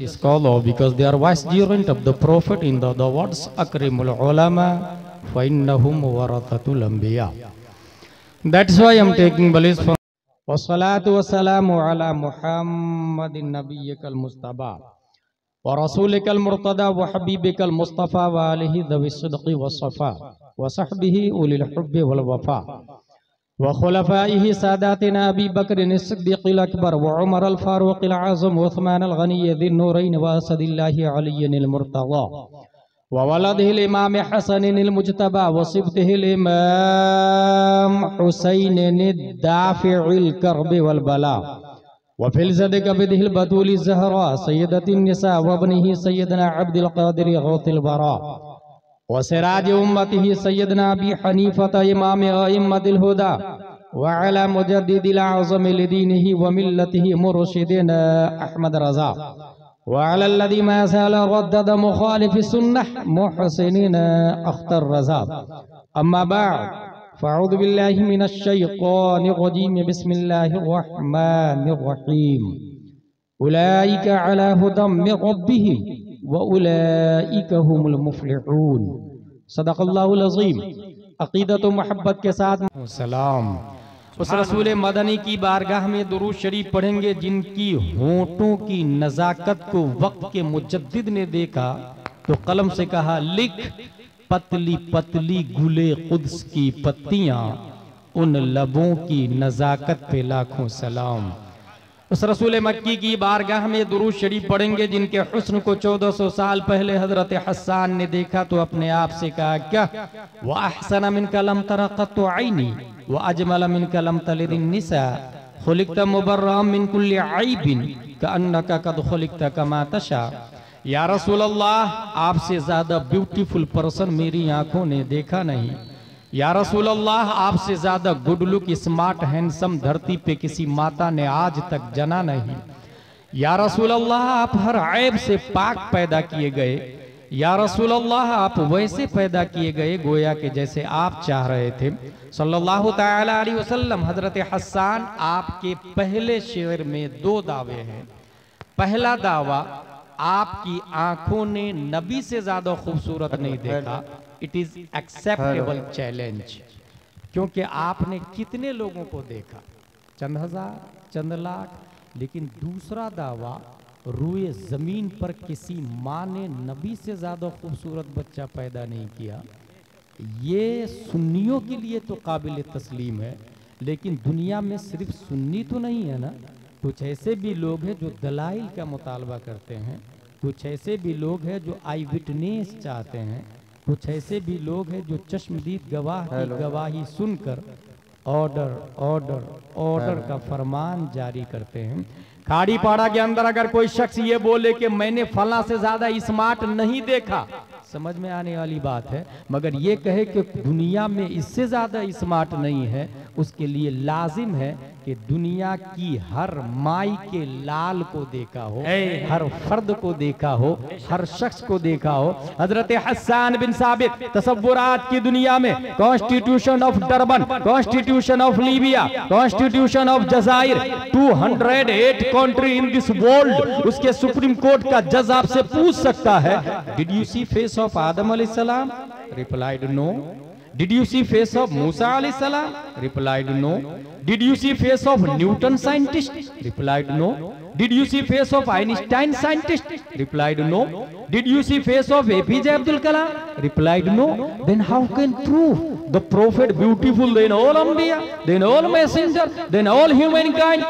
Scholar because they are vicegerent of the Prophet in the words Akrimul Ulama fa innahum warathatul anbiya. That's why I'm taking balis from wassalatu wassalamu ala Muhammadin nabiyyikal mustafa wa rasulikal murtada wa habibikal mustafa wa alihi dhawis sidqi was safa wa sahbihi ulil hubbi wal wafa wa khulafaihi sadatina Abi Bakr as-Siddiq al-Akbar wa Umar al-Faruq al-Azam wa Uthman al-Ghani dhin nurayn wa asadillahi Ali al-Murtada wa waladihi al-Imam Hasan al-Mujtaba wa sibtihi al-Imam Husayn ad-Dafi' al-Karb wal-Bala wa fil zadika bidhi al-Batul az-Zahra sayyidati an-nisa wa ibnihi sayyidina Abdul Qadir Ghawthil Bara वसिराज उम्मतिही सैयदना अबी हनीफता इमाम अइम्मतिल हुदा व अला मुजद्दिदिल आज़म लिदीनिही व मिल्लतिही मुर्शिदिना अहमद रज़ा व अला लज़ी मा ज़ाल रद्दद मुखालिफ सुन्नह मुहसिनिना अख्तर रज़ा अम्मा बाद फ़अऊज़ु बिल्लाहि मिनश शैतानिर रजीम बिस्मिल्लाहिर रहमानिर रहीम उलाइका अला हुदम मिन रब्बिहिम वउलाइका हुमुल मुफ्लिहून। सदक़ल्लाहुल अज़ीम। अक़ीदत व मोहब्बत के साथ सलाम उस रसूल मदनी की बारगाह में दुरूद शरीफ पढ़ेंगे जिनकी होंठों की नज़ाकत को वक्त के मुजद्दिद ने देखा तो कलम से कहा लिख पतली पतली गुले कुद्स की पत्तियां उन लबों की नज़ाकत पे लाखों सलाम। उस रसूल मक्की की बारगाह में दुरूद शरीफ पढ़ेंगे जिनके हुस्न को 1400 साल पहले हजरत हस्सान ने देखा तो अपने आप से कहा क्या व अहसन मिनका लम तरा क़त्तु ऐनी व अजमल मिनका लम तलिद निसा खुलिक़्ता मुबर्रअम मिन कुल्लि ऐबिन कअन्नका क़द खुलिक़्ता कमा तशा। या रसूल अल्लाह, आपसे ज्यादा ब्यूटीफुल पर्सन मेरी आंखों ने देखा नहीं। या रसूल अल्लाह, आपसे ज्यादा गुड लुक स्मार्ट हैंडसम धरती पे किसी माता ने आज तक जना नहीं। या रसूल अल्लाह, आप हर ऐब से पाक पैदा किए गए। या रसूल अल्लाह, आप वैसे पैदा किए गए गोया के जैसे आप चाह रहे थे सल्लल्लाहु तआला अलैहि वसल्लम। हजरत हस्सान, आपके पहले शेर में 2 दावे हैं। पहला दावा, आपकी आंखों ने नबी से ज्यादा खूबसूरत नहीं देखा। इट इज एक्सेप्टेबल चैलेंज, क्योंकि आपने कितने लोगों को देखा, चंद हजार, चंद लाख। लेकिन दूसरा दावा, रूए जमीन पर किसी माँ ने नबी से ज्यादा खूबसूरत बच्चा पैदा नहीं किया। ये सुन्नियों के लिए तो काबिल तस्लीम है, लेकिन दुनिया में सिर्फ सुन्नी तो नहीं है ना। कुछ ऐसे भी लोग हैं जो दलाइल का मुतालबा करते हैं, कुछ ऐसे भी लोग हैं जो आई विटनेस चाहते हैं, कुछ ऐसे भी लोग हैं जो चश्मदीद गवाह की गवाही सुनकर ऑर्डर ऑर्डर ऑर्डर का फरमान जारी करते हैं। खाड़ी पाड़ा के अंदर अगर कोई शख्स ये बोले कि मैंने फला से ज्यादा स्मार्ट नहीं देखा, समझ में आने वाली बात है। मगर ये कहे कि दुनिया में इससे ज्यादा स्मार्ट नहीं है, उसके लिए लाजिम है कि दुनिया की हर माई के लाल को देखा हो, हर फर्द को देखा हो, हर शख्स को देखा हो। हजरत हस्सान बिन साबित तसव्वुरात की दुनिया में constitution of Durban, constitution of Libya, constitution of जजायर, 208 कंट्री इन दिस वर्ल्ड, उसके सुप्रीम कोर्ट का जज आपसे पूछ सकता है did you see face of Adam alayhi salam? Replied no. Did you see face of Musa alayhi salam? Replied no. Did you see face of Newton scientist? Replied no. Did you see face of Einstein scientist? Replied no. Did you see face of APJ Abdul Kalam? Replied no. Then how can prove the prophet beautiful than all Anbiya, then all messenger, then all humankind?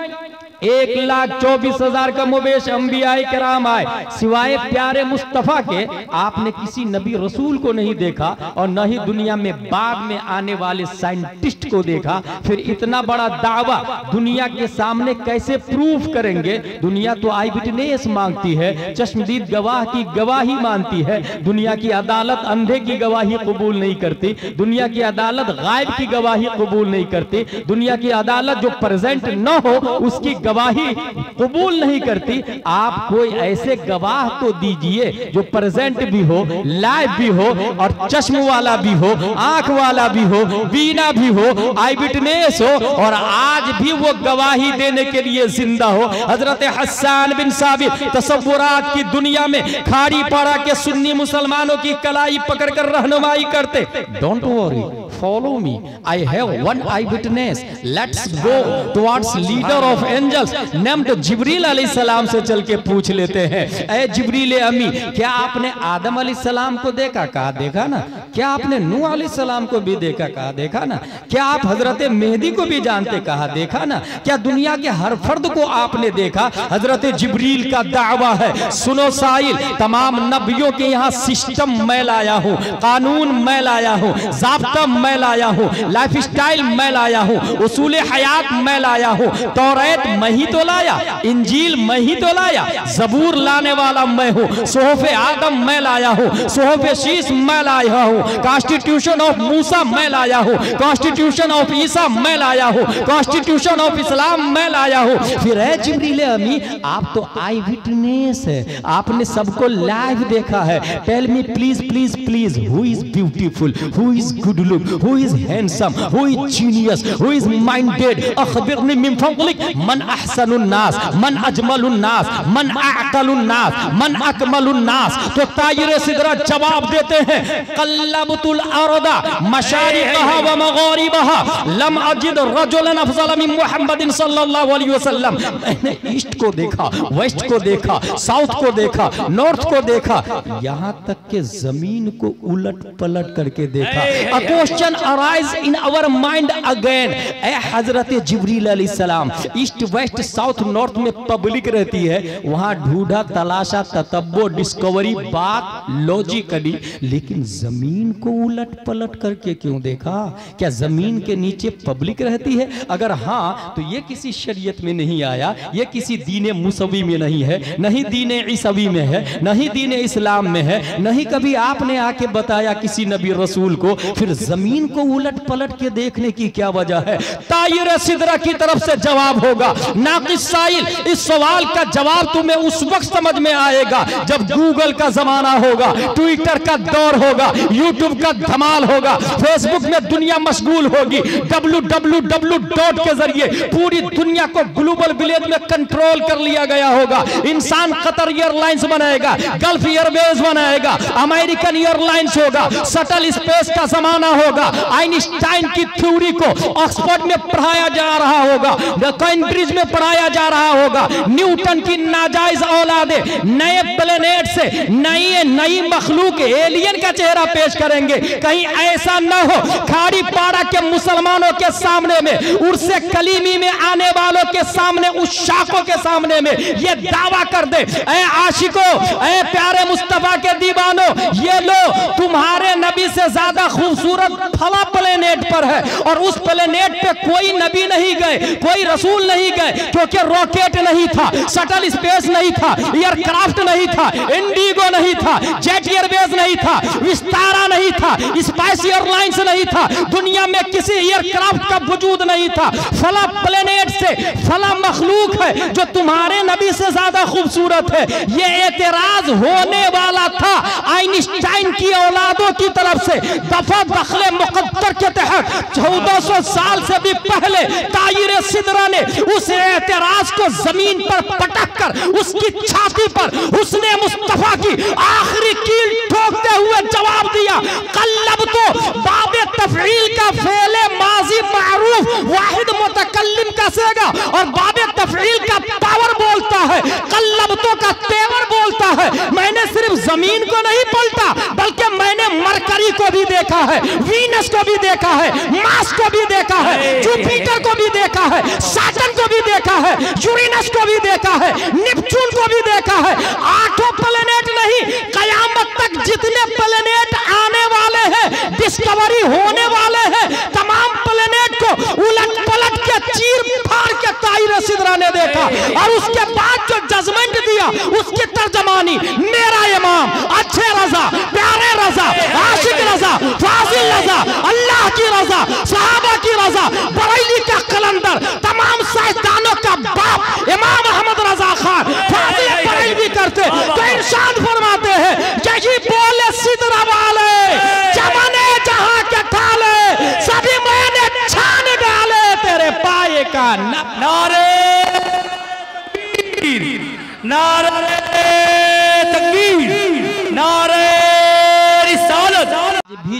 1,24,000 का मुबेश अंबियाए किराम आए, सिवाय प्यारे मुस्तफा के आपने किसी नबी रसूल को नहीं देखा और न ही दुनिया में बाद में आने वाले साइंटिस्ट को देखा। फिर इतना बड़ा दावा दुनिया के सामने कैसे प्रूफ करेंगे? दुनिया तो आई विटनेस मांगती है, चश्मदीद गवाह की गवाही मानती है। दुनिया की अदालत अंधे की गवाही कबूल नहीं करती, दुनिया की अदालत गायब की गवाही कबूल नहीं करती, दुनिया की अदालत जो प्रेजेंट न हो उसकी गवाही कबूल नहीं करती। आप कोई ऐसे गवाह तो दीजिए जो प्रेजेंट भी हो, लाइव भी हो, और चश्म वाला भी हो, आंख वाला भी हो, बीना भी हो, आई विटनेस हो, और आज भी वो गवाही देने के लिए जिंदा हो। हजरत हसन बिन साबित तसव्वुरात की दुनिया में खाड़ी पाड़ा के सुन्नी मुसलमानों की कलाई पकड़कर रहनुमाई करते। Don't worry, follow me, I have one eyewitness, let's go towards leader of angels named Jibril अलैहिस्सलाम से चल के पूछ लेते हैं, ऐ जिब्रील अमी, क्या आपने आदम अलैहिस्सलाम को देखा? कहा देखा ना। क्या आपने नूह अलैहिस्सलाम को भी देखा? कहा देखा ना। क्या आप हजरत मेहदी को भी जानते? कहा देखा ना। क्या दुनिया के हर फर्द को आपने देखा? हजरत जिब्रील का दावा है, सुनो साइल, तमाम नबियों के यहाँ सिस्टम मैं लाया हूँ, कानून मैं लाया हूँ, ज़ाब्ता मैं लाया हूँ, लाइफ स्टाइल मैं लाया हूँ, उसूल हयात मैं लाया हूँ। तौरात मैं ही तो लाया, इंजील मैं ही तो लाया, ज़बूर लाने वाला मैं हूँ, सोहफ़े आदम मैं लाया हूँ, सोहफ़े शीश मैं लाया हूँ, कॉन्स्टिट्यूशन ऑफ मूसा मैं लाया हूँ, कॉन्स्टिट्यूशन ऑफ ईसा मैं लाया हूँ, कॉन्स्टिट्यूशन ऑफ इस्लाम मैं लाया हूँ। फिर है जिब्रील अमी, आप तो आई विटनेस है, आपने सबको लाइव देखा है। Tell me please please please, who is beautiful, who is good look, who is handsome, who is genius, who is minded, अखबिरनी मिन फज़लिक मन अहसनुन नास, मन अजमलुन नास, मन अअक़लुन नास, मन अकमलुन नास। तो तायरे सिदरा जवाब देते हैं, कल्लबतुल अर्दा मशारिक़हा व मग़ारिबहा लम अजिद रजुलन अफ़ज़ल मिन मुहम्मदिन सल्लल्लाहु अलैहि वसल्लम। मैंने ईस्ट को देखा, वेस्ट को देखा, साउथ को देखा, नॉर्थ को देखा, यहाँ तक के जमीन को उलट पलट करके देखा। A question arise in our mind again। ए हजरत जिब्रील अलैहिस्सलाम, ईस्ट वेस्ट साउथ नॉर्थ में पब्लिक रहती है, वहां ढूंढा तलाशा ततब्बो डिस्कवरी बात लॉजिकली, लेकिन जमीन को उलट पलट करके क्यों देखा? क्या जमीन के नीचे पब्लिक रहती है? अगर हाँ तो ये किसी शरीयत में नहीं आया, ये किसी दीन मुसवी में नहीं है, नहीं दीन ईसवी में है, नहीं दीन इस्लाम में है, नहीं कभी आपने आके बताया किसी नबी रसूल को। फिर जमीन को उलट पलट के देखने की क्या वजह है? तायरे सिदरा की तरफ से जवाब होगा, नाक़िस साइल, इस सवाल का जवाब तुम्हें उस वक्त समझ में आएगा जब गूगल का जमाना होगा, ट्विटर का दौर होगा, यूट्यूब का धमाल होगा, फेसबुक में दुनिया मशगूल होगी, www के जरिए पूरी दुनिया को ग्लोबल विलेज में कंट्रोल कर लिया गया होगा। इंसान कतर एयरलाइंस बनाएगा, गल्फ एयरवेज बनाएगा, अमेरिकन एयरलाइंस होगा, शटल स्पेस का जमाना होगा, आइंस्टाइन की थ्योरी को ऑक्सफोर्ड में पढ़ाया जा रहा होगा, कैम्ब्रिज में पढ़ाया जा रहा होगा, न्यूटन की नाजायज औलादे नए प्लेनेट से नई मखलूक एलियन का चेहरा पेश करेंगे। कहीं ऐसा न हो खाड़ी पाड़ा के मुसलमानों के सामने में, उर्से कलीमी में आने वालों के सामने, उस शाखों के सामने में ये दावा कर दे, ऐ आशिकों, ऐ प्यारे मुस्तफा के दीवानों, ये लो तुम्हारे नबी से ज्यादा खूबसूरत फला प्लेनेट पर है, और उस प्लेनेट पे कोई नबी नहीं गए, कोई रसूल नहीं गए, क्योंकि रॉकेट नहीं था, शटल स्पेस नहीं था, एयरक्राफ्ट नहीं था, इंडिगो नहीं था, जेट एयरवेज नहीं था, विस्तारा नहीं था, स्पाइस एयरलाइंस नहीं था, दुनिया में किसी एयरक्राफ्ट का वजूद नहीं था। फला प्लेनेट से फला मखलूक है जो तुम्हारे नबी से ज्यादा खूबसूरत है। ये एतराज होने वाला था आइंस्टाइन की औलादों की तरफ से। दफा दखले मुकद्दर के तहत 1400 साल से भी पहले तायरे सिदरा ने उस एतराज को जमीन पर पटक कर उसकी छाती पर हुस्ने मुस्तफा की आखिरी कील ठोकते हुए जवाब दिया, कल्लब तो बाबे तफईल का फेले माजी मारूफ वाहिद मुतकल्लिम का सेगा, और बाबे तफईल का पावर बोलता है, कल्लबतों का तेवर बोलता है। मैंने सिर्फ जमीन को नहीं पलटा, बल्कि मैंने मरकरी को भी देखा है, वीनस को भी देखा है, मार्स को भी देखा है, जुपिटर को भी देखा है, सैटर्न को भी देखा है, यूरेनस को भी देखा है, नेपच्यून को भी देखा है। 8 प्लेनेट नहीं, कयामत तक जितने प्लेनेट आने वाले हैं, डिस्कवरी होने वाले हैं, तमाम प्लेनेट को उलट पलट के चीर फाड़ के तायरे सिदरा ने देखा, और उसके बाद जो जजमेंट दिया उसकी तर्जमानी मेरा इमाम, अच्छे रजा, प्यारे रजा, आशिक रजा, फाजिल रजा, अल्लाह की रजा, सहाबा की रजा, बरेली का कलंदर, तमाम साइंसदानों का बाप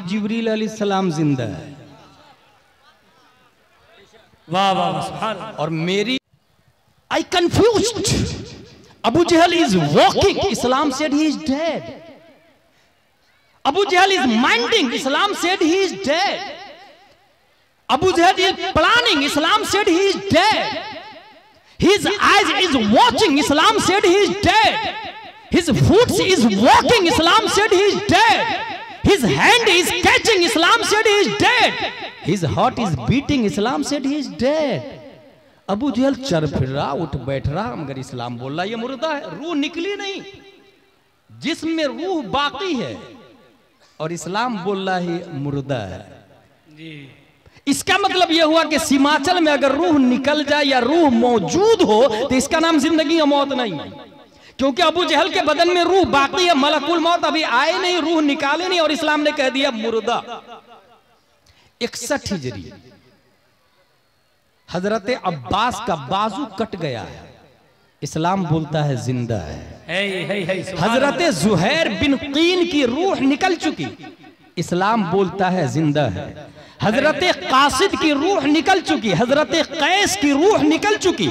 जिब्रील अलैहिस्सलाम जिंदा है। वाह वाह वाह। और मेरी I confused, Abu Jahl is walking, Islam said he is dead. Abu Jahl is minding, Islam said he is dead. Abu Jahl is planning, Islam said he is dead. His eyes is watching, Islam said he is dead. His foot is walking, Islam said he is dead. His hand is catching, Islam said he is dead. His heart is beating, Islam said he is dead. Abu Jahl चल फिर रहा, उठ बैठ रहा, मगर इस्लाम बोल रहा ये मुर्दा है, रूह निकली नहीं, जिस्म में रूह बाकी है, और इस्लाम बोल रहा है मुर्दा है जी। इसका मतलब यह हुआ कि सीमांचल में अगर रूह निकल जाए या रूह मौजूद हो तो इसका नाम जिंदगी या मौत नहीं, क्योंकि अबू जहल के बदन में रूह बाकी है, मलकुल मौत अभी आए नहीं, रूह निकाले नहीं, और इस्लाम ने कह दिया मुर्दा। 61 हिजरी हजरत अब्बास का बाजू कट गया है, इस्लाम बोलता है जिंदा है। हजरत जुहैर बिन कीन की रूह निकल चुकी, इस्लाम बोलता है जिंदा है। हजरत कासिद की रूह निकल चुकी, हजरत कैस की रूह निकल चुकी,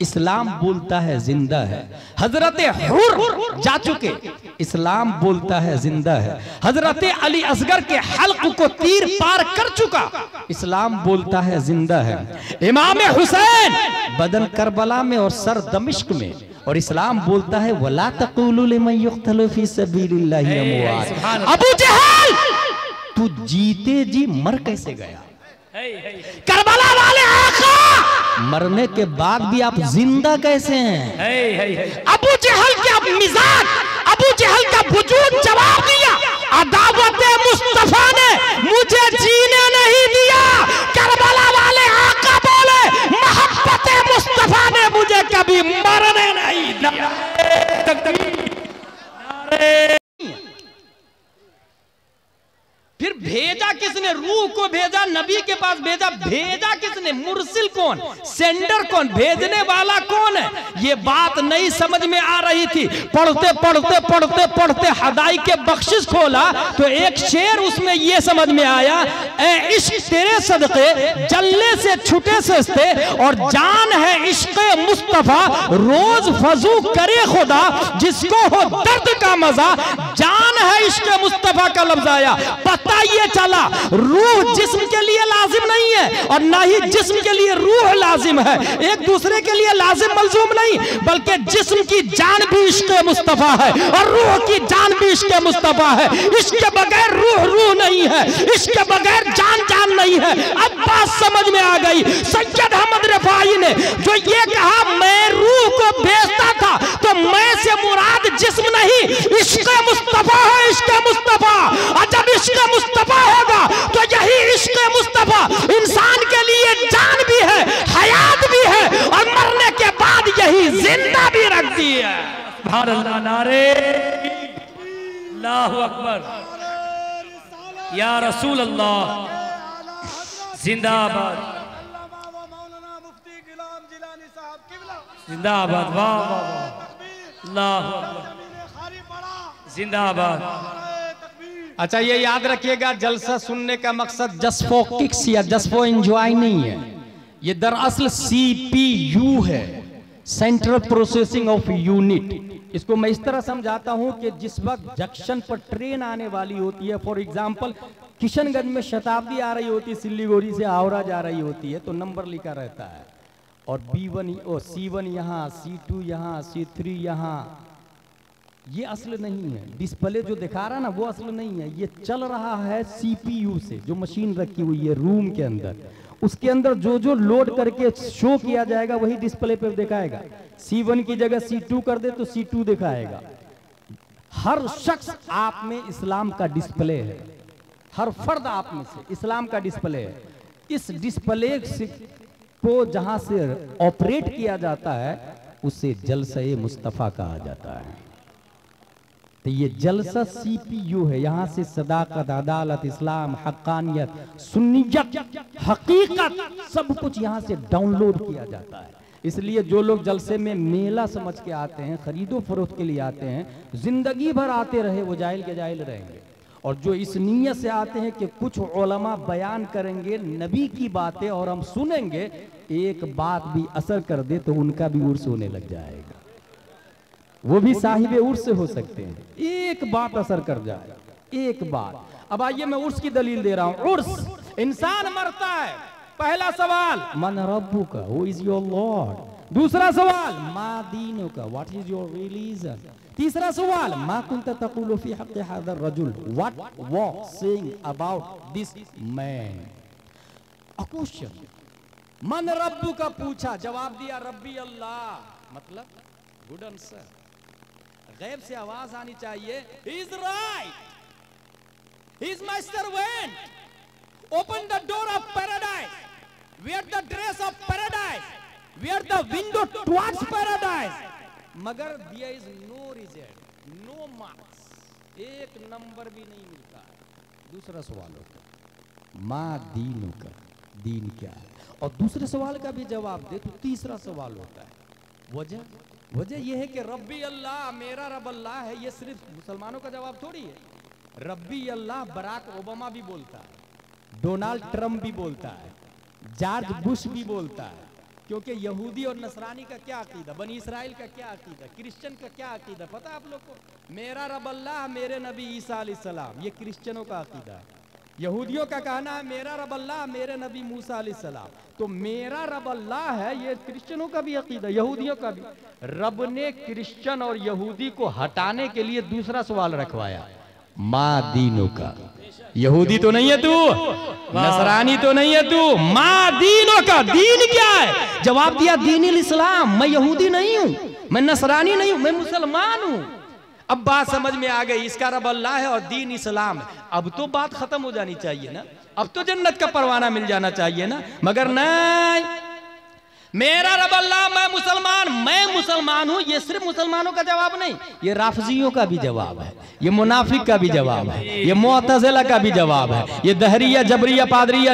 इस्लाम बोलता है जिंदा है। हजरत हुर जा चुके, इस्लाम बोलता है जिंदा है। हजरत अली असगर के हल्क को तीर पार कर चुका, इस्लाम बोलता है जिंदा है। इमाम हुसैन बदन करबला में और सर दमिश्क में, और इस्लाम बोलता है वला तक़ूलू लिमन युक़्तलू फी सबीलिल्लाहि अमवात। अबू जहल तू जीते जी मर कैसे गया? करबला वाले आका मरने के बाद भी आप जिंदा कैसे हैं? अबू जहल का मिजाज, अबू जहल का वजूद जवाब दिया, अदावत मुस्तफा ने मुझे जीने नहीं दिया। करबला वाले आका बोले मोहब्बत मुस्तफा ने मुझे कभी मरने नहीं दिया। फिर भेजा किसने? रूह को भेजा, नबी के पास भेजा, भेजा किसने? मुरसिल कौन, सेंडर कौन, भेजने वाला कौन है? ये बात नहीं समझ में आ रही थी। पढ़ते पढ़ते पढ़ते पढ़ते हदाई के बख्शिश खोला तो एक शेर उसमें ये समझ में आया, ए इश्क तेरे सदके जलने से छुटे सस्ते, और जान है इश्क मुस्तफा रोज फजू करे खुदा, जिसको हो दर्द का मजा, जान है इश्क मुस्तफा का लफ्ज आया। पता ये चला रूह जिस्म के लिए लाजिम नहीं है, और ना ही जिस्म के लिए रूह लाजिम है, एक दूसरे के लिए लाजिम मलजूम नहीं, बल्कि जिस्म की जान भी इश्क मुस्तफा है और रूह की जान भी इश्क मुस्तफा है। इसके बगैर रूह रूह नहीं है, इसके बगैर जान जान नहीं है। अब बात समझ में आ गई। सैयद अहमद रिफाई ने जो ये कहा मैं रूह को भेजता था, तो मैं से मुराद जिस्म नहीं इश्क मुस्तफा है, इश्क मुस्तफा। और जब इश्क मुस्तफा होगा तो यही इश्क मुस्तफा इंसान के लिए जान भी है, हयात भी है, और मरने के बाद यही जिंदा भी रखती है। सुभान अल्लाह, नारे अल्लाहु अकबर, या रसूल अल्लाह जिंदाबाद, जिंदाबाद, वाह वाह वाह, अल्लाहु अकबर, जिंदाबाद। अच्छा ये याद रखिएगा, जलसा सुनने का मकसद जस्ट फॉर किक्स या जस्ट फॉर एंजॉय नहीं है, ये दरअसल CPU है, सेंट्रल प्रोसेसिंग ऑफ यूनिट। इसको मैं इस तरह समझाता हूं कि जिस वक्त जंक्शन पर ट्रेन आने वाली होती है, फॉर एग्जांपल किशनगंज में शताब्दी आ रही होती है, सिल्लीगुड़ी से हावड़ा जा रही होती है, तो नंबर लिखा रहता है, और B1 और C1 यहाँ, C2 यहाँ, C3 यहाँ। ये असल नहीं है, डिस्प्ले जो दिखा रहा ना वो असल नहीं है, ये चल रहा है CPU से, जो मशीन रखी हुई है रूम के अंदर, उसके अंदर जो जो लोड करके शो किया जाएगा वही डिस्प्ले पे दिखाएगा। C1 की जगह C2 कर दे तो C2 दिखाएगा। हर शख्स आप में इस्लाम का डिस्प्ले है, हर फर्द आप में से इस्लाम का डिस्प्ले है। इस डिस्प्ले को जहां से ऑपरेट किया जाता है उसे जलसा-ए मुस्तफ़ा कहा जाता है। तो ये जलसा CPU है, यहाँ से सदाकत, अदालत, इस्लाम, हक्कानियत, सुन्नियत, हकीकत सब कुछ यहाँ से डाउनलोड किया जाता है। इसलिए जो लोग जलसे में मेला समझ के आते हैं, खरीदो फरोख्त के लिए आते हैं, जिंदगी भर आते रहे वो जाहिल के जाहिल रहेंगे। और जो इस नीयत से आते हैं कि कुछ उलमा बयान करेंगे नबी की बातें और हम सुनेंगे, एक बात भी असर कर दे तो उनका भी उर्स होने लग जाएगा, वो भी साहिब उर्स हो सकते हैं। एक बात असर कर जाए, एक बात। अब आइए मैं उर्स की दलील दे रहा हूं। उर्स, इंसान मरता है, पहला सवाल मन रब्बू का, हु इज योर लॉर्ड। दूसरा सवाल मा दीनु का, व्हाट इज योर रिलीजन। तीसरा सवाल मा कुंता तक़ूलु फी हक़्क़ि हाज़ा रजुल, what was saying about this man. A question, मन रब्बू का पूछा, जवाब दिया रब्बी अल्लाह, मतलब गुड आंसर। गैब से आवाज आनी चाहिए, he is right, he is my servant, open the door of paradise, where the dress of paradise, where the window towards paradise. मगर there is no result, no marks, एक नंबर भी नहीं मिलता। दूसरा सवाल होता है मा दीनु का, दीन क्या है, और दूसरे सवाल का भी जवाब दे तो तीसरा सवाल होता है वजह। वजह यह है कि रब्बी अल्लाह, मेरा रब अल्लाह है, ये सिर्फ मुसलमानों का जवाब थोड़ी है। रब्बी अल्लाह बराक ओबामा भी बोलता है, डोनाल्ड ट्रंप भी बोलता है, जॉर्ज बुश भी बोलता है। क्योंकि यहूदी और नसरानी का क्या अकीदा, बनी इसराइल का क्या अकीदा, क्रिश्चियन का क्या अकीदा पता है आप लोग को? मेरा रब अल्लाह, मेरे नबी ईसा अलैहिस्सलाम, ये क्रिश्चियनों का अकीदा है। यहूदियों का कहना है मेरा रब अल्लाह, मेरे नबी मूसा अलैहिस्सलाम। तो मेरा रब अल्लाह है, ये क्रिश्चियनों का भी अकीदा, यहूदियों का भी। रब ने क्रिश्चियन और यहूदी को हटाने के लिए दूसरा सवाल रखवाया, माँ दीनों का। यहूदी तो नहीं है तू, नसरानी तो नहीं है तू, माँ दीनों का, दीन क्या है? जवाब दिया दीन इस्लाम। मैं यहूदी नहीं हूं, मैं नसरानी नहीं हूं, मैं मुसलमान हूं। अब बात समझ में आ गई, इसका रब अल्लाह है और दीन इस्लाम है। अब तो बात खत्म हो जानी चाहिए ना, अब तो जन्नत का परवाना मिल जाना चाहिए ना। मगर नहीं, मेरा रब अल्लाह, मैं मुसलमान हूं। ये सिर्फ मुसलमानों का जवाब नहीं, ये राफजियों का भी जवाब है, ये मुनाफिक का भी जवाब है, ये मुअतज़िला का भी जवाब है, ये दहरिया, जबरिया, पादरिया,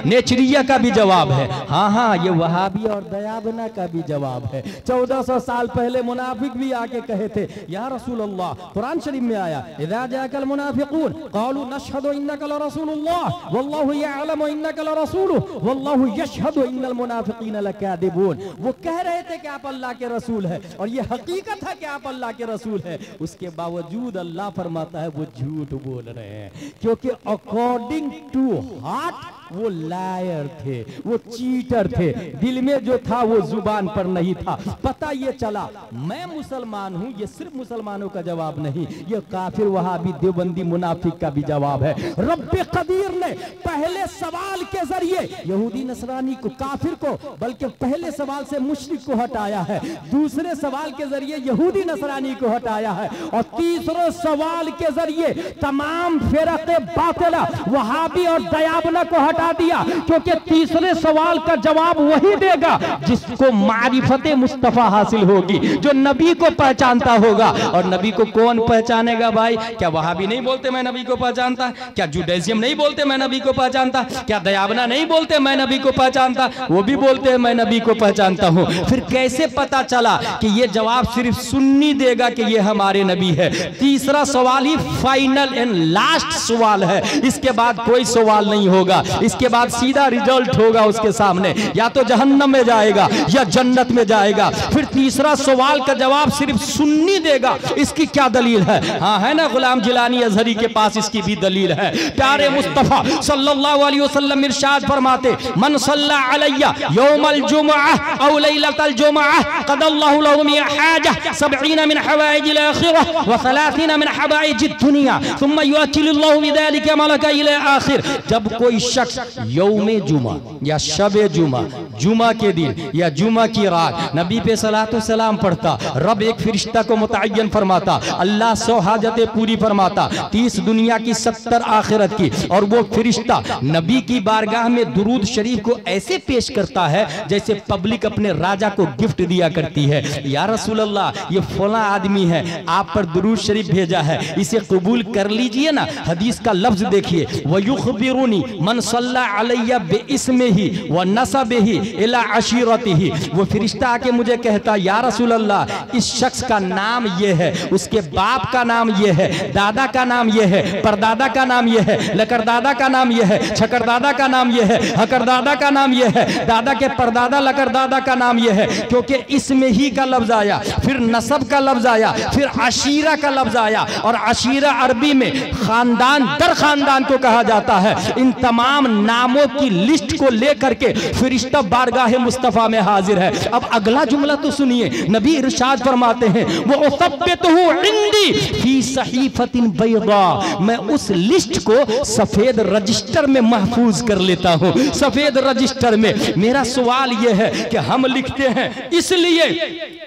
नेचरिया का भी जवाब है। हाँ हाँ, ये वहाबी और दयाबना का भी जवाब है। 1400 साल पहले मुनाफिक भी आके कहे थे या रसूल अल्लाह, कुरान शरीफ में आया इज़ा जाअकल मुनाफिकून क़ालू नशहदु इन्नका लरसूलुल्लाह वल्लाहु यअलमु इन्नका लरसूलुहु वल्लाहु यशहदु इन्नल मुनाफिकीन लकादिबून। वो कह रहे थे कि आप अल्लाह के रसूल है और ये हकीकत है कि आप अल्लाह के रसूल है, उसके बावजूद अल्लाह फरमाता है वो झूठ बोल रहे हैं, क्योंकि अकॉर्डिंग टू हार्ट वो लायर थे, वो चीटर थे, दिल में जो था वो जुबान पर नहीं था। पता ये चला मैं मुसलमान हूं, ये सिर्फ मुसलमानों का जवाब नहीं, ये काफिर, वहाबी, देवबंदी, मुनाफिक का भी जवाब है। रब्बे कदीर ने पहले सवाल के जरिए यहूदी नसरानी को, काफिर को, बल्कि पहले सवाल से मुशरिक को हटाया है, दूसरे सवाल के जरिए यहूदी नसरानी को हटाया है, और तीसरे सवाल के जरिए तमाम फिरक़े बातिला, वहाबी और दयाबना को हटा दिया। क्योंकि तीसरे सवाल का जवाब वही देगा जिसको मारिफते मुस्तफा हासिल होगी, जो नबी को पहचानता होगा। और नबी को कौन पहचानेगा भाई? क्या वहाबी नहीं बोलते मैं नबी को पहचानता? क्या जुडाइज्म नहीं बोलते मैं नबी को पहचानता? क्या दयाबना नहीं बोलते मैं नबी को पहचानता? वो भी बोलते हैं मैं नबी को पहचानता हूं। फिर कैसे पता चला कि ये जवाब सिर्फ सुन्नी देगा कि ये हमारे नबी है? तीसरा सवाल ही फाइनल एंड लास्ट सवाल है, इसके बाद कोई सवाल नहीं होगा, इसके बाद सीधा रिजल्ट होगा उसके सामने, या तो जहन्नम में जाएगा या जन्नत में जाएगा। फिर तीसरा सवाल का जवाब सिर्फ सुन्नी देगा, इसकी क्या दलील है? हाँ है ना, गुलाम जिलानी अजहरी के पास इसकी भी दलील है। प्यारे मुस्तफा सल्लल्लाहु अलैहि वसल्लम इरशाद फरमाते, मन सल्ला अलैया यौमल जुमअह औ लैलतल जुमअह क़दल्लाहु लहु मिन हाजा 70 मिन हवाइजिल आखिरह व 30 मिन हवाइजिद दुनिया सुम्मा युअक्किलुल्लाहु बिज़ालिका मलका इला आखिर। जब कोई शख्स यौमे जुमा या शबे जुमा, जुमा के दिन या जुमा की रात नबी पे सलातो सलाम पढ़ता, रब एक फरिश्ता को मुतअय्यन फरमाता, अल्लाह 100 हाजतें पूरी फरमाता, 30 दुनिया की 70 आखिरत की। और वो फरिश्ता नबी की बारगाह में दुरूद शरीफ को ऐसे पेश करता है जैसे पब्लिक अपने राजा को गिफ्ट दिया करती है। या रसूल अल्लाह, ये फला आदमी है, आप पर दुरूद शरीफ भेजा है, इसे कबूल कर लीजिए ना। हदीस का लफ्ज देखिए, वयुखबिरुनी मन सल्ला अलैया बेइस्मिही व नसबिही इला अशीरतिही। वो फरिश्ता आके मुझे कहता कहा या रसूल अल्लाह, इस शख्स का नाम ये है, उसके बाप का नाम ये है, दादा का नाम ये है, परदादा का नाम ये है, लकड़दादा का नाम ये है, छकरदादा का नाम ये है, हकरदादा का नाम ये है, दादा के परदादा लकड़दादा का नाम ये है, क्योंकि इसमें ही का लफ्ज आया, फिर नसब का लफ्ज आया, फिर अशीरा का लफ्ज आया, और अशीरा अरबी में खानदान दर खानदान को कहा जाता है। इन तमाम नामों की लिस्ट को लेकर के फरिश्ता बारगाह मुस्तफा में हाजिर है। अब अगला जुमला तो सुनिए, नबी इरशाद फरमाते हैं वो उसब्बितहु इंदी फी सहीफतिन बैदा, मैं उस लिस्ट को सफेद रजिस्टर में महफूज कर लेता हूं, सफेद रजिस्टर में। मेरा सवाल यह है कि हम लिखते हैं इसलिए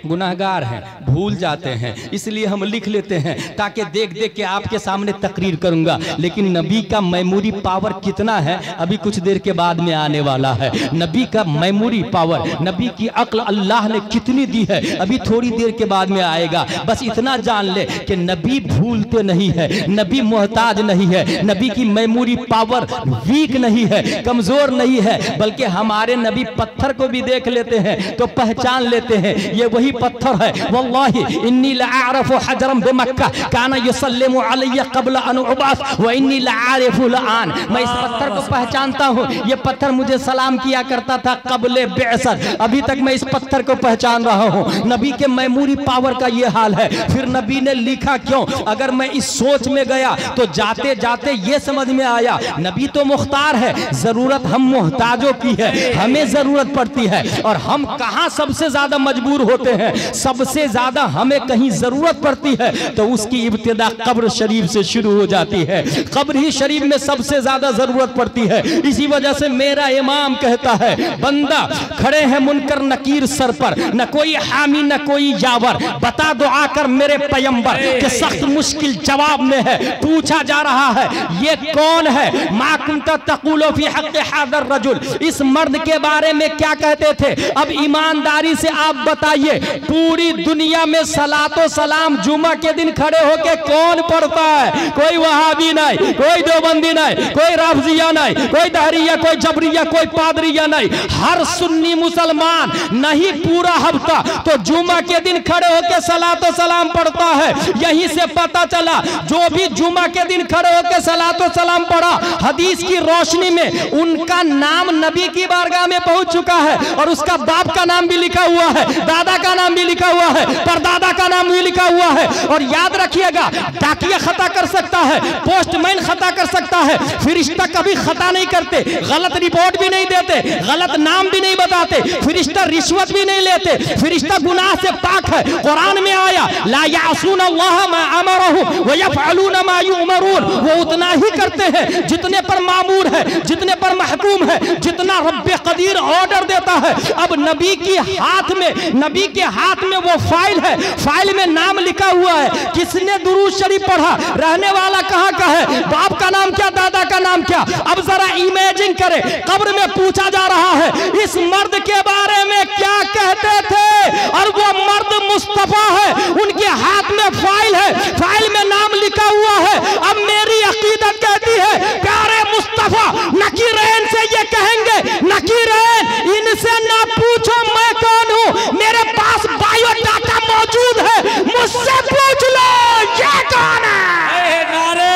गुनाहगार हैं, भूल जाते हैं, इसलिए हम लिख लेते हैं ताकि देख देख के आपके सामने तकरीर करूंगा, लेकिन नबी का मेमोरी पावर कितना है अभी कुछ देर के बाद में आने वाला है। नबी का मेमोरी पावर, नबी की अक्ल अल्लाह ने कितनी दी है अभी थोड़ी देर के बाद में आएगा। बस इतना जान ले कि नबी भूलते नहीं है, नबी मोहताज नहीं है, नबी की मेमोरी पावर वीक नहीं है, कमजोर नहीं है, बल्कि हमारे नबी पत्थर को भी देख लेते हैं तो पहचान लेते हैं ये वही पत्थर है। वल्लाहि इन्नी लअअरफु हजरम बिमक्का काना युसल्लिमु अलैया क़ब्ल अन उबअस व इन्नी लअअरिफु लआन, मैं इस पत्थर को पहचानता हूँ, ये पत्थर मुझे सलाम किया करता था क़ब्ल बिअसत, अभी तक मैं इस पत्थर को पहचान रहा हूँ। नबी के मेमोरी पावर का ये हाल है। फिर नबी ने लिखा क्यों? अगर मैं इस सोच में गया तो जाते जाते ये समझ में आया नबी तो मुख्तार है, जरूरत हम मोहताजों की है, हमें जरूरत पड़ती है। और हम कहाँ सबसे ज्यादा मजबूर होते हैं? सबसे ज्यादा हमें कहीं जरूरत पड़ती है तो उसकी इब्तिदा कब्र शरीफ से शुरू हो जाती है, कब्र ही शरीफ में सबसे ज्यादा जरूरत पड़ती है। इसी वजह से मेरा इमाम कहता है बंदा खड़े हैं मुनकर नकीर सर पर, न कोई हामी न कोई यावर, बता दो आकर मेरे पैगंबर के सख्त मुश्किल जवाब में है। पूछा जा रहा है ये कौन है? मा कुंता तक़ूलु फी हक़्क़ि हाज़ा रजुल, इस मर्द के बारे में क्या कहते थे? अब ईमानदारी से आप बताइए, पूरी दुनिया में सलातो सलाम जुमा के दिन खड़े होके कौन पढ़ता है? कोई वहाबी नहीं, कोई देवबंदी नहीं, कोई राफजिया नहीं, कोई दहरिया, कोई जबरिया, कोई पादरिया नहीं, हर सुन्नी मुसलमान नहीं पूरा हफ्ता तो जुमा के दिन खड़े होके सलातो सलाम पढ़ता है। यहीं से पता चला जो भी जुमा के दिन खड़े होके सलातो सलाम पढ़ा, हदीस की रोशनी में उनका नाम नबी की बारगाह में पहुंच चुका है, और उसका बाप का नाम भी लिखा हुआ है, दादा का नाम भी लिखा हुआ है, परदादा का नाम भी लिखा हुआ है। और याद रखिएगा, डाकिया खता कर सकता है, पोस्टमैन खता कर सकता है, फरिश्ता कभी खता नहीं करते, गलत रिपोर्ट भी नहीं देते, गलत नाम भी नहीं बताते, फरिश्ता रिश्वत भी नहीं लेते, फरिश्ता गुनाह से पाक है। कुरान में आया ला यासून अल्लाह मा अमरहु व यफअलून मा युमरून, वो उतना ही करते हैं जितने पर मामूर है, जितने पर महकूम है, जितना रब्बे कदीर ऑर्डर देता है। अब नबी की हाथ में, नबी के हाथ में वो फाइल है, फाइल में नाम लिखा हुआ है, किसने दुरूद शरीफ पढ़ा, रहने वाला कहाँ का है, बाप का नाम क्या, दादा का नाम क्या। अब जरा इमेजिन करें, कब्र में पूछा जा रहा है इस मर्द के बारे में क्या कहते थे, और वो मर्द मुस्तफा है, उनके हाथ में फाइल है, फाइल में नाम लिखा हुआ है। अब मेरी अकीदत कहती है प्यारे मुस्तफा नकीरैन से ये कहेंगे, नकीरैन इनसे ना पूछो मैं कौन हूँ, मेरे पास बायोडाटा मौजूद है, मुझसे पूछ लो ये कौन है। नारे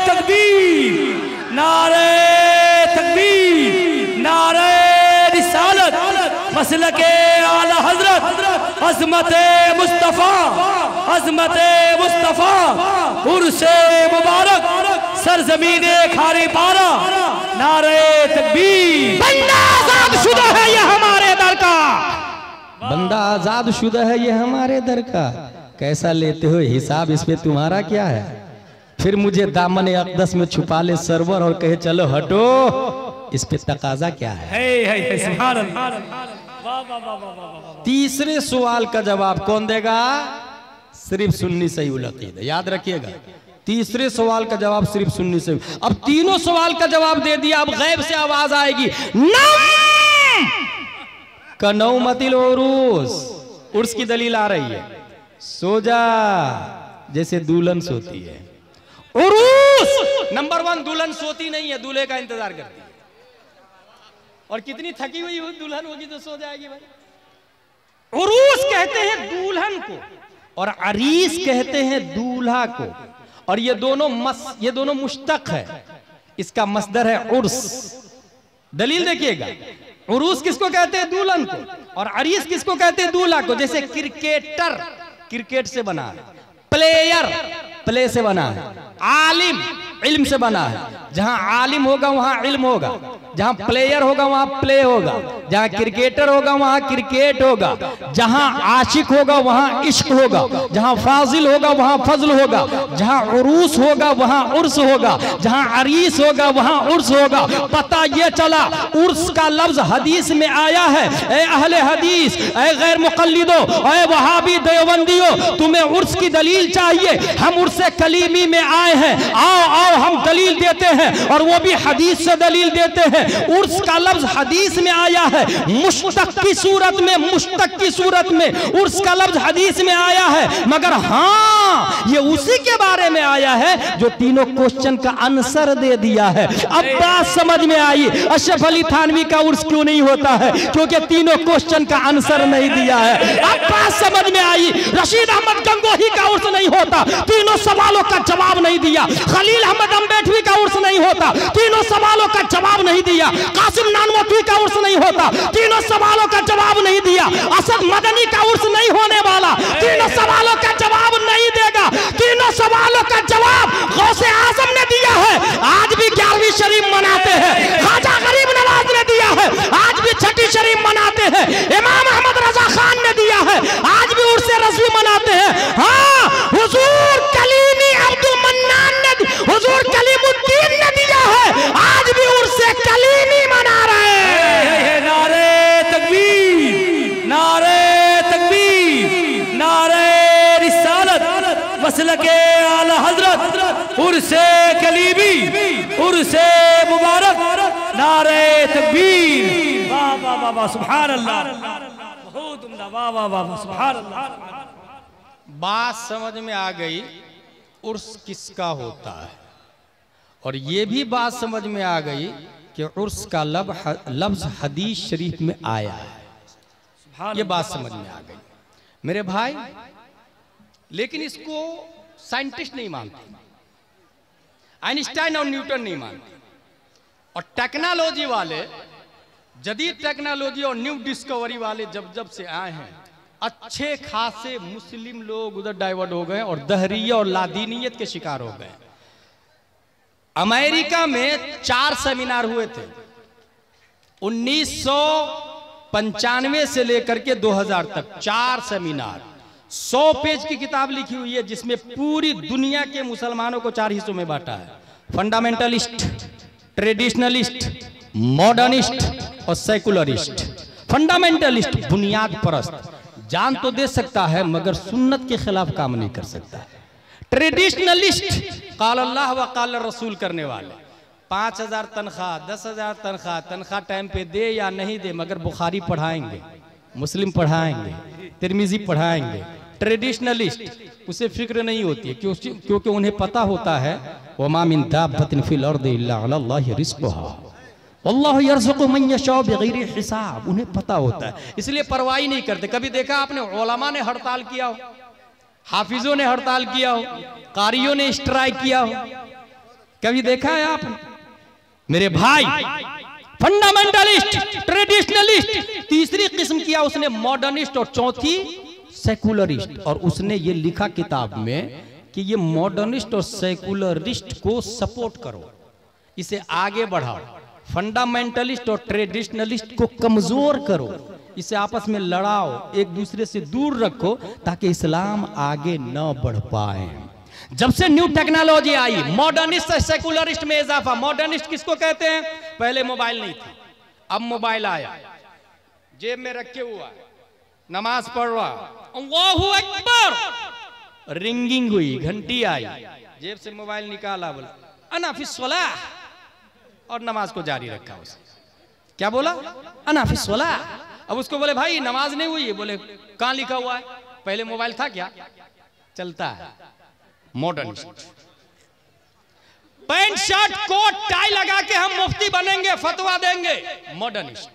तकबीर, नारे तकबीर, नारे रिसालत, मसलके आला हजरत, अज़मते मुस्तफा, अज़मते मुस्तफा, उर्से मुबारक, सरजमीने खारी पारा, नारे तकबीर। बंदा आजाद शुदा है ये हमारे दर का, बंदा आजाद शुदा है ये हमारे दर का। कैसा लेते हो हिसाब, इस पे तुम्हारा क्या है? फिर मुझे दामन अक़दस में छुपा ले सरवर और कहे चलो हटो, इस पे तकाजा क्या है? सुभान अल्लाह। तीसरे सवाल का जवाब कौन देगा? सिर्फ सुन्नी सही उल अक़ीदा, याद रखिएगा। तीसरे सवाल का जवाब सिर्फ सुन्नी सही। अब तीनों सवाल का जवाब दे दिया, अब गैब से आवाज आएगी कनौमतिल उरूस, उर्स की दलील आ रही है, सो जा जैसे दुल्हन सोती है। उरूस नंबर 1, दुल्हन सोती नहीं है, दूल्हे का इंतजार करती है। और कितनी थकी हुई दुल्हन होगी तो सो जाएगी भाई। उरूस कहते हैं दुल्हन को और अरीस कहते हैं दूल्हा को, और ये दोनों मुश्तक है, इसका मसदर है उर्स। दलील देखिएगा, उरूस किसको कहते हैं? दुल्हन को। और अरीस किसको कहते हैं? दूल्हा को। जैसे क्रिकेटर क्रिकेट से बना है, प्लेयर प्ले से बना है, आलिम इल्म से बना है। जहां आलिम होगा वहां इल्म होगा, जहां प्लेयर होगा वहां प्ले होगा, जहां क्रिकेटर होगा वहां क्रिकेट होगा, जहां आशिक होगा वहां इश्क होगा, जहां फाजिल होगा वहां फजल होगा, जहां उरूस होगा वहां उर्स होगा, जहां अरीस होगा वहां उर्स होगा। पता ये चला उर्स का लफ्ज हदीस में आया है। ए अहले हदीस, ए गैर मुकल्लिदो, ए वहाबी देवबंदियों, तुम्हें उर्स की दलील चाहिए? हम उर्स कलीमी में आए हैं, आओ आओ हम दलील देते हैं, और वो भी हदीस से दलील देते हैं। उर्स का लफ्ज हदीस में आया है, मुश्तक की सूरत में, मुश्तक की सूरत में उर्स का लफ्ज हदीस में आया है। मगर हाँ, ये उसी के बारे में आया है जो तीनों क्वेश्चन का आंसर दे दिया है। अब बात समझ में आई अशरफ अली थानवी का उर्स क्यों नहीं होता है? क्योंकि तीनों क्वेश्चन का आंसर नहीं दिया है। अब बात समझ में आई रशीद अहमद गंगोही का उर्स नहीं होता, तीनों सवालों का जवाब नहीं दिया। खलील अहमद अम्बेडवी का उर्स नहीं होता, तीनों सवालों का जवाब नहीं दिया। कासिम नानवती का उर्स नहीं होता, तीनों सवालों का जवाब नहीं दिया। असद मदनी का उर्स नहीं होने वाला, तीनों सवालों का जवाब नहीं देगा। तीनों सवालों का जवाब गौसे आजम ने दिया है, आज भी 11वीं शरीफ मनाते हैं। ख्वाजा गरीब नवाज ने दिया है, आज भी 6ठी शरीफ मनाते हैं। इमाम अहमद रजा खान ने दिया है, आज भी उर्स रज़वी मनाते हैं। हाँ, हुजूर कलीमी अब्दुल मन्नान ने, हुजूर कलीमुद्दीन ने दिया है, आज भी उर्स कलीमी मना रहे हैं। नारे तकबीर, नारे तकबीर, नारे रिसालत, मसलके आला हजरत, उर्से कलीमी, उर्से मुबारक, नारे तकबीर। वाह वाह वाह वाह, सुभान अल्लाह, बहुत उम्दा, वाह वाह वाह, सुभान अल्लाह। बात समझ में आ गई उर्स किसका होता है, और ये भी बात समझ में आ गई कि उर्स का लफ्ज हदीस शरीफ में आया है। ये बात समझ में आ गई मेरे भाई। लेकिन इसको साइंटिस्ट नहीं मानते, आइंस्टाइन और न्यूटन नहीं मानते, और टेक्नोलॉजी वाले, जदीद टेक्नोलॉजी और न्यू डिस्कवरी वाले जब से आए हैं, अच्छे खासे मुस्लिम लोग उधर डाइवर्ट हो गए और दहरिया और लादीनियत के शिकार हो गए। अमेरिका में 4 सेमिनार हुए थे 1995 से लेकर के 2000 तक। 4 सेमिनार, 100 पेज की किताब लिखी हुई है, जिसमें पूरी दुनिया के मुसलमानों को 4 हिस्सों में बांटा है। फंडामेंटलिस्ट, ट्रेडिशनलिस्ट, मॉडर्निस्ट और सेकुलरिस्ट। फंडामेंटलिस्ट बुनियाद परस्त, जान तो दे सकता है मगर सुन्नत के खिलाफ काम नहीं कर सकता। ट्रेडिशनलिस्ट काल अल्लाह व काल रसूल करने वाले, 5000 तनख्वाह, 10,000 तनख्वाह, तनख्वाह टाइम पे दे या नहीं दे मगर बुखारी पढ़ाएंगे, मुस्लिम पढ़ाएंगे, तिरमिजी पढ़ाएंगे। ट्रेडिशनलिस्ट उसे फिक्र नहीं होती है, क्योंकि उन्हें पता होता है वमा मिन दाब्बतिन फिल अर्दि इल्ला अल्लाह रिज़्क़ुहा वल्लाहु यर्ज़ुक़ु मन यशाअ बिग़ैरि हिसाब। उन्हें पता होता है, इसलिए परवाह नहीं करते। कभी देखा आपने उलमा ने हड़ताल किया हो, हाफिजों ने हड़ताल किया हो, कारियों ने स्ट्राइक किया हो? कभी देखा है आपने? मेरे भाई, फंडामेंटलिस्ट, ट्रेडिशनलिस्ट, तीसरी किस्म किया उसने मॉडर्निस्ट, और चौथी सेकुलरिस्ट। और उसने ये लिखा किताब में कि ये मॉडर्निस्ट और सेकुलरिस्ट को सपोर्ट करो, इसे आगे बढ़ाओ। फंडामेंटलिस्ट और ट्रेडिशनलिस्ट को कमजोर करो, इसे आपस में लड़ाओ, एक दूसरे से दूर रखो, ताकि इस्लाम आगे न बढ़ पाए। जब से न्यू टेक्नोलॉजी आई, मॉडर्निस्ट और सेकुलरिस्ट में इजाफा। मॉडर्निस्ट किसको कहते हैं? पहले मोबाइल नहीं थी, अब मोबाइल आया, जेब में रखे हुआ, नमाज पढ़ रहा, अल्लाहु अकबर, रिंगिंग हुई, घंटी आई, जेब से मोबाइल निकाला, बोला अना फिस सलाह, और नमाज को जारी रखा। उसे क्या बोला? अना फिस सलाह। अब उसको बोले भाई नमाज नहीं हुई है, बोले कहां लिखा हुआ है? पहले मोबाइल था क्या? चलता है। Modernist pant shirt coat tie लगा के हम मुफ्ती बनेंगे, फतवा देंगे, मॉडर्निस्ट।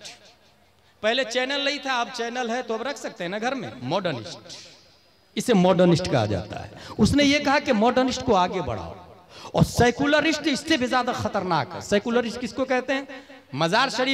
पहले चैनल नहीं था, अब चैनल है तो अब रख सकते हैं ना घर में। मॉडर्निस्ट, इसे मॉडर्निस्ट कहा जाता है। उसने ये कहा कि मॉडर्निस्ट को आगे बढ़ाओ, और सेकुलरिस्ट इससे भी ज्यादा खतरनाक है। सेकुलरिस्ट किसको कहते हैं? मजार शरीफ